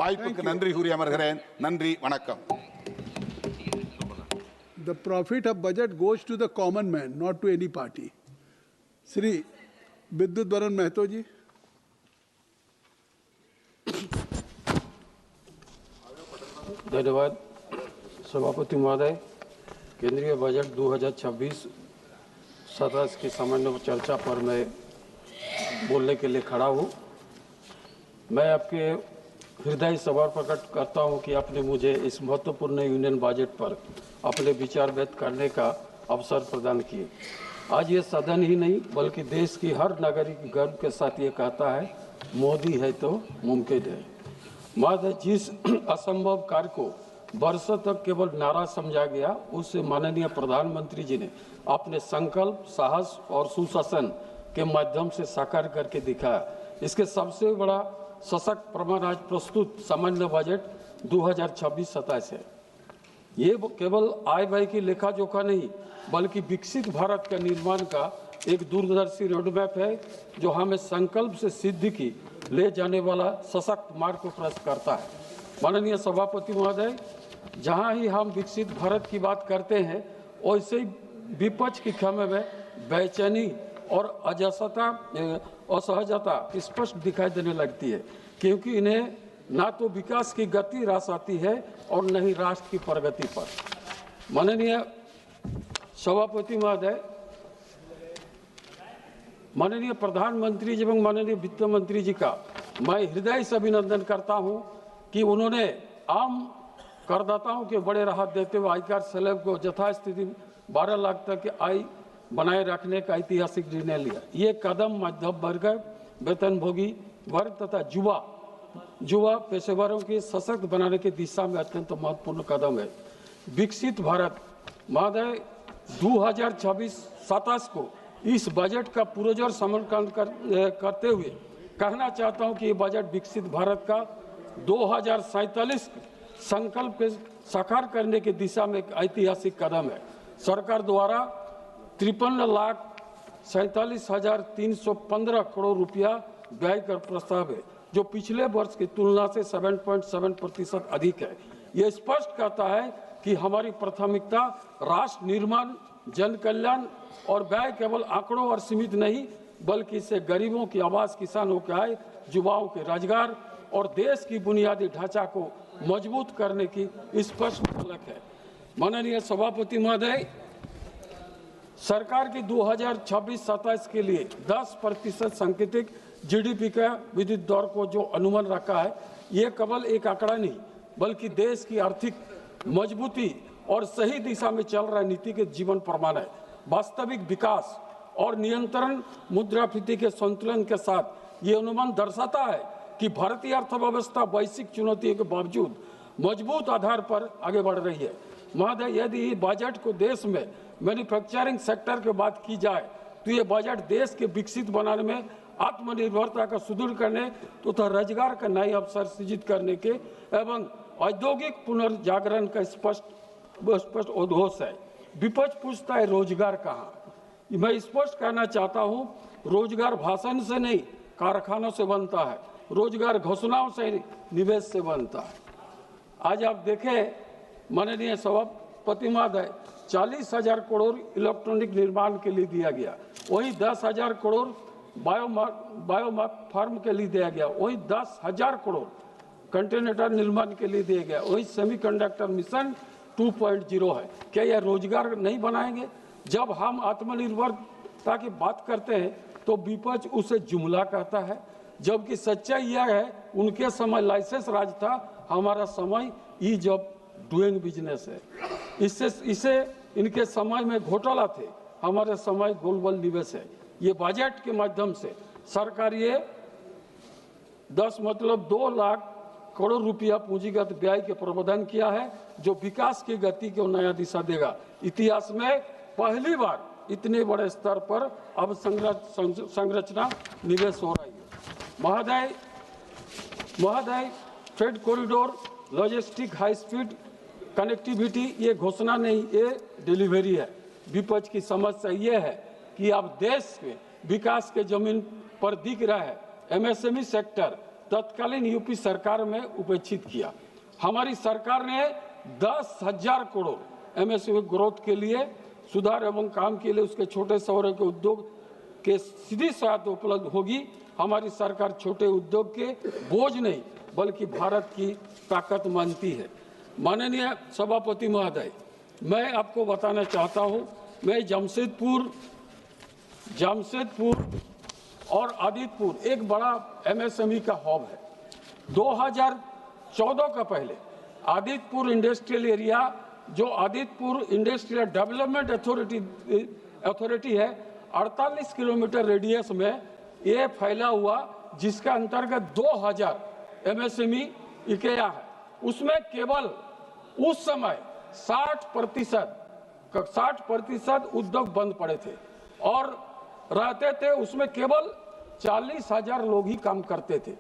வாய்ப்புக்கு நன்றி கூறி அமர்கிறேன். நன்றி, வணக்கம். The profit of budget goes to the common man, not to any party. Shri Vidyut Baran Mahto ji. धन्यवाद सभापति महोदय। केंद्रीय बजट 2026-27 की सामान्य चर्चा पर मैं बोलने के लिए खड़ा हूँ। मैं आपके हृदय से आभार प्रकट करता हूँ कि आपने मुझे इस महत्वपूर्ण यूनियन बजट पर अपने विचार व्यक्त करने का अवसर प्रदान किए। आज ये सदन ही नहीं बल्कि देश की हर नागरिक गर्व के साथ ये कहता है, मोदी है तो मुमकिन है। महोदय, जिस असंभव कार्य को वर्षों तक केवल नारा समझा गया, उससे माननीय प्रधानमंत्री जी ने अपने संकल्प, साहस और सुशासन के माध्यम से साकार करके दिखाया। इसके सबसे बड़ा सशक्त प्रमाण आज प्रस्तुत सामान्य बजट 2026-27 है। ये केवल आय व्यय की लेखा जोखा नहीं बल्कि विकसित भारत के निर्माण का एक दूरदर्शी रोडमैप है, जो हमें संकल्प से सिद्धि की ले जाने वाला सशक्त मार्ग को प्रस्तुत करता है। माननीय सभापति महोदय, जहां ही हम विकसित भारत की बात करते हैं, वैसे ही विपक्ष की खेमे में बेचैनी और असहजता स्पष्ट दिखाई देने लगती है, क्योंकि इन्हें ना तो विकास की गति रास आती है और न ही राष्ट्र की प्रगति पर। माननीय सभापति महोदय, माननीय प्रधानमंत्री जी एवं माननीय वित्त मंत्री जी का मैं हृदय से अभिनंदन करता हूं कि उन्होंने आम करदाताओं के बड़े राहत देते हुए आयकर स्लैब को यथास्थिति 12 लाख तक की आय बनाए रखने का ऐतिहासिक निर्णय लिया। ये कदम मध्यम वर्ग, वेतनभोगी वर्ग तथा युवा पेशेवरों के सशक्त बनाने की दिशा में अत्यंत महत्वपूर्ण कदम है। विकसित भारत महोदय 2026-27 को इस बजट का पुरजोर समर्थन करते हुए कहना चाहता हूं कि ये बजट विकसित भारत का 2047 संकल्प के साकार करने की दिशा में एक ऐतिहासिक कदम है। सरकार द्वारा 53,47,315 करोड़ रुपया व्यय कर प्रस्ताव है, जो पिछले वर्ष की तुलना से 7.7% अधिक है। ये स्पष्ट करता है कि हमारी प्राथमिकता राष्ट्र निर्माण, जन कल्याण और व्यय केवल आंकड़ों और सीमित नहीं बल्कि इससे गरीबों की आवाज, किसानों की आय, युवाओं के रोजगार और देश की बुनियादी ढांचा को मजबूत करने की स्पष्ट झलक है। माननीय सभापति महोदय, सरकार की 2026-27 के लिए 10% सांकेतिक जीडीपी का विद्युत दर को जो अनुमान रखा है, ये केवल एक आंकड़ा नहीं बल्कि देश की आर्थिक मजबूती और सही दिशा में चल रहा नीति के जीवन प्रमाण है। वास्तविक विकास और नियंत्रण मुद्रास्फीति के संतुलन के साथ ये अनुमान दर्शाता है कि भारतीय अर्थव्यवस्था वैश्विक चुनौतियों के बावजूद मजबूत आधार पर आगे बढ़ रही है। महोदय, यदि बजट को देश में मैन्युफैक्चरिंग सेक्टर की बात की जाए तो ये बजट देश के विकसित बनाने में, आत्मनिर्भरता का सुदृढ़ करने तथा रोजगार का नए अवसर सृजित करने के एवं औद्योगिक पुनर्जागरण का स्पष्ट उद्घोष है। विपक्ष पूछता है रोजगार कहाँ? मैं स्पष्ट करना चाहता हूँ, रोजगार भाषण से नहीं कारखानों से बनता है, रोजगार घोषणाओं से निवेश से बनता है। आज आप देखें माननीय सभापति महोदय, 40,000 करोड़ इलेक्ट्रॉनिक निर्माण के लिए दिया गया, वही 10,000 करोड़ बायोमास फार्म के लिए दिया गया, वही 10,000 करोड़ कंटेनर निर्माण के लिए दिया गया, वही सेमीकंडक्टर मिशन 2.0 है। क्या यह रोजगार नहीं बनाएंगे? जब हम आत्मनिर्भरता की बात करते हैं तो विपक्ष उसे जुमला कहता है, जबकि सच्चाई यह है उनके समय लाइसेंस राज था, हमारा समय ईज ऑफ डूइंग बिजनेस है। इससे इनके समय में घोटाला थे, हमारे समय ग्लोबल निवेश है। ये बजट के माध्यम से सरकार ये 2 लाख करोड़ रुपया पूंजीगत व्यय के प्रावधान किया है, जो विकास की गति को नया दिशा देगा। इतिहास में पहली बार इतने बड़े स्तर पर अब संरचना निवेश हो रही है। महोदय, trade corridor, logistic, high speed connectivity ये घोषणा नहीं, ये डिलीवरी है। विपक्ष की समस्या ये है कि अब देश के विकास के जमीन पर दिख रहा है एमएसएमई सेक्टर तत्कालीन यूपी सरकार में उपेक्षित किया। हमारी सरकार ने 10,000 करोड़ एमएसएमई ग्रोथ के लिए, सुधार एवं काम के लिए उसके छोटे शहरों के उद्योग के सीधी सहायता उपलब्ध होगी। हमारी सरकार छोटे उद्योग के बोझ नहीं बल्कि भारत की ताकत मानती है। माननीय सभापति महोदय, मैं आपको बताना चाहता हूं, मैं जमशेदपुर और आदितपुर एक बड़ा एमएसएमई का हब है। 2014 का पहले आदितपुर इंडस्ट्रियल एरिया, जो आदितपुर इंडस्ट्रियल डेवलपमेंट अथॉरिटी है, 48 किलोमीटर रेडियस में ये फैला हुआ, जिसका अंतर्गत 2000 एमएसएमई इकाइयां है। उसमें केवल उस समय 60% उद्योग बंद पड़े थे और रहते थे। उसमें केवल 40,000 लोग ही काम करते थे।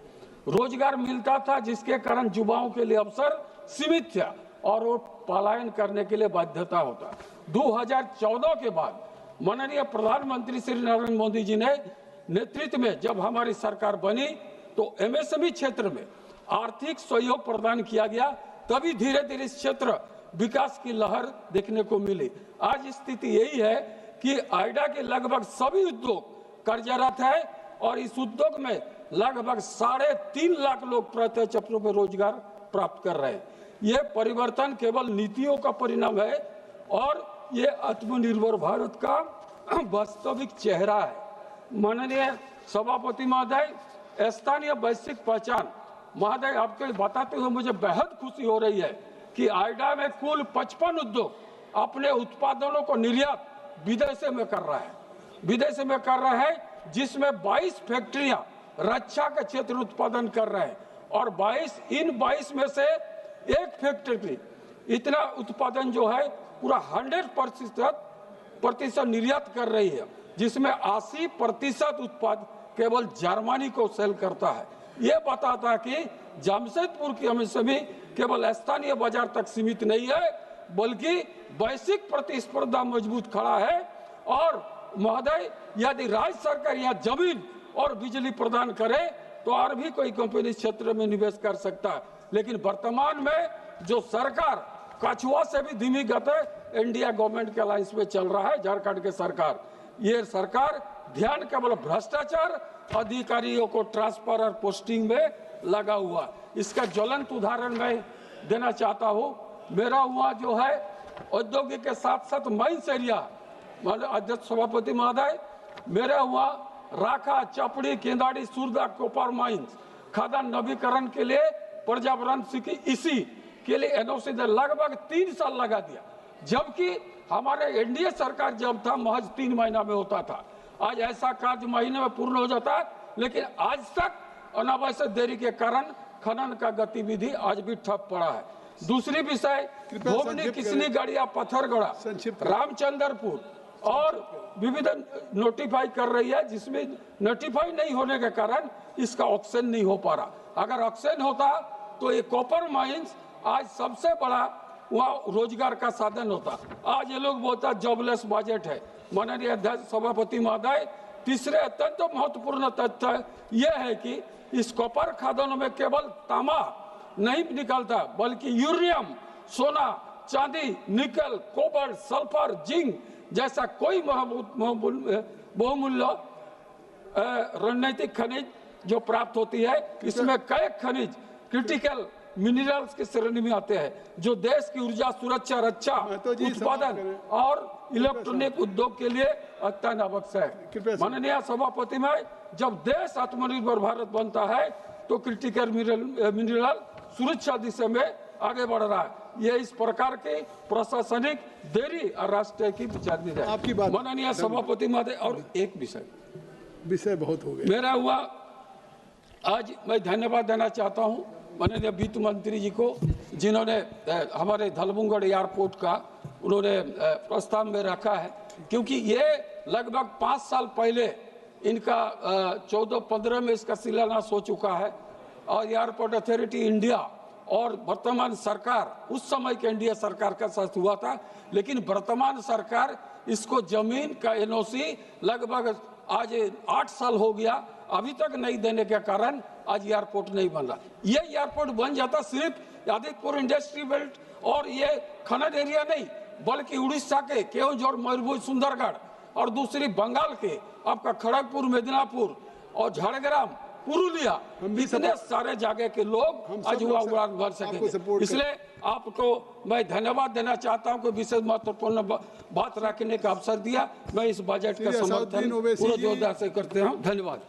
रोजगार मिलता था, जिसके कारण युवाओं के लिए अवसर सीमित था और वो पलायन करने के लिए बाध्यता होता। 2014 के बाद माननीय प्रधानमंत्री श्री नरेंद्र मोदी जी ने नेतृत्व में जब हमारी सरकार बनी तो एमएसएमई क्षेत्र में आर्थिक सहयोग प्रदान किया गया। तभी धीरे धीरे इस क्षेत्र विकास की लहर देखने को मिली। आज स्थिति यही है कि आइडा के लगभग सभी उद्योग कार्यरत है और इस उद्योग में लगभग 3.5 लाख लोग प्रत्यक्ष रूप में रोजगार प्राप्त कर रहे हैं। ये परिवर्तन केवल नीतियों का परिणाम है और ये आत्मनिर्भर भारत का वास्तविक चेहरा है। माननीय सभापति महोदय, स्थानीय वैश्विक पहचान महोदय, आपको बताते हुए मुझे बेहद खुशी हो रही है कि आइडा में कुल 55 उद्योग अपने उत्पादनों को निर्यात विदेशों में कर रहा है, जिसमें 22 फैक्ट्रियां रक्षा के क्षेत्र उत्पादन कर रहे हैं और 22 में से एक फैक्ट्री इतना उत्पादन जो है पूरा 100% निर्यात कर रही है, जिसमें 80% उत्पाद केवल जर्मनी को सेल करता है। ये बताता है कि जमशेदपुर की एमएसएमई केवल स्थानीय बाजार तक सीमित नहीं है बल्कि वैश्विक प्रतिस्पर्धा मजबूत खड़ा है। और महोदय, यदि राज्य सरकार यहाँ जमीन और बिजली प्रदान करे तो और भी कोई कंपनी इस क्षेत्र में निवेश कर सकता है। लेकिन वर्तमान में जो सरकार कछुआ से भी धीमी गति इंडिया गवर्नमेंट के अलायंस में चल रहा है, झारखंड के सरकार, ये सरकार ध्यान केवल भ्रष्टाचार, अधिकारियों को ट्रांसफर और पोस्टिंग में लगा हुआ। इसका ज्वलंत उदाहरण मैं देना चाहता हूँ। मेरा हुआ जो है औद्योगिक के साथ साथ माइंस एरिया, अध्यक्ष सभापति महोदय, मेरा हुआ राखा, चपड़ी, केंदाड़ी, सुरदा, कोपर माइंस खादान नवीकरण के लिए पर्यावरण की इसी के लिए एनओसी लगभग 3 साल लगा दिया, जबकि हमारे एनडीए सरकार जब था महज 3 महीना में होता था। आज ऐसा कार्य महीने में पूर्ण हो जाता है, लेकिन आज तक अनावश्यक देरी के कारण खनन का गतिविधि आज भी ठप पड़ा है। दूसरी विषय, भोगनी, किसनी गड़िया, पत्थरगढ़ा, रामचंद्रपुर और विविध नोटिफाई कर रही है, जिसमें नोटिफाई नहीं होने के कारण इसका ऑक्शन नहीं हो पा रहा। अगर ऑक्शन होता तो ये कॉपर माइंस आज सबसे बड़ा वहाँ रोजगार का साधन होता। आज ये लोग बोलता जॉबलेस बजट है। माननीय अध्यक्ष सभापति महोदय, तीसरे अत्यंत महत्वपूर्ण तथ्य यह है कि इस कॉपर खदानों में केवल तांबा नहीं निकलता बल्कि यूरेनियम, सोना, चांदी, निकल, कोबाल्ट, सल्फर, जिंक जैसा कोई बहुमूल्य रणनीतिक खनिज जो प्राप्त होती है। इसमें कई खनिज क्रिटिकल मिनरल्स की श्रेणी में आते हैं, जो देश की ऊर्जा सुरक्षा, रक्षा, उत्पादन और इलेक्ट्रॉनिक उद्योग के लिए अत्यंत आवश्यक है। माननीय सभापति में, जब देश आत्मनिर्भर भारत बनता है तो क्रिटिकल मिनरल सुरक्षा दिशा में आगे बढ़ रहा है। ये इस प्रकार के प्रशासनिक देरी और राष्ट्र की विचारधारा है। आपकी बात माननीय सभापति महोदय, और एक विषय बहुत हो गया मेरा हुआ, आज मैं धन्यवाद देना चाहता हूँ माननीय वित्त मंत्री जी को, जिन्होंने हमारे धलबुंगड़ एयरपोर्ट का उन्होंने प्रस्ताव में रखा है, क्योंकि ये लगभग 5 साल पहले इनका 14-15 में इसका शिलान्यास हो चुका है और एयरपोर्ट अथॉरिटी इंडिया और वर्तमान सरकार, उस समय के एनडीए सरकार का साथ हुआ था, लेकिन वर्तमान सरकार इसको जमीन का एनओसी लगभग आज 8 साल हो गया, अभी तक नहीं देने के कारण आज एयरपोर्ट नहीं बन रहा। ये एयरपोर्ट बन जाता सिर्फ यादवपुर इंडस्ट्री बेल्ट और ये खनन एरिया नहीं, बल्कि उड़ीसा के केवंझर, मयूरभंज, सुंदरगढ़ और दूसरी बंगाल के आपका खड़गपुर, मेदिनीपुर और झारग्राम, पुरुलिया, इतने सारे जगह के लोग आज हुआ उड़ान भर सकेंगे। इसलिए आपको मैं धन्यवाद देना चाहता हूं कि विशेष महत्वपूर्ण बात रखने का अवसर दिया। मैं इस बजट का समर्थन पूरे जोरदार से करते हूं। धन्यवाद।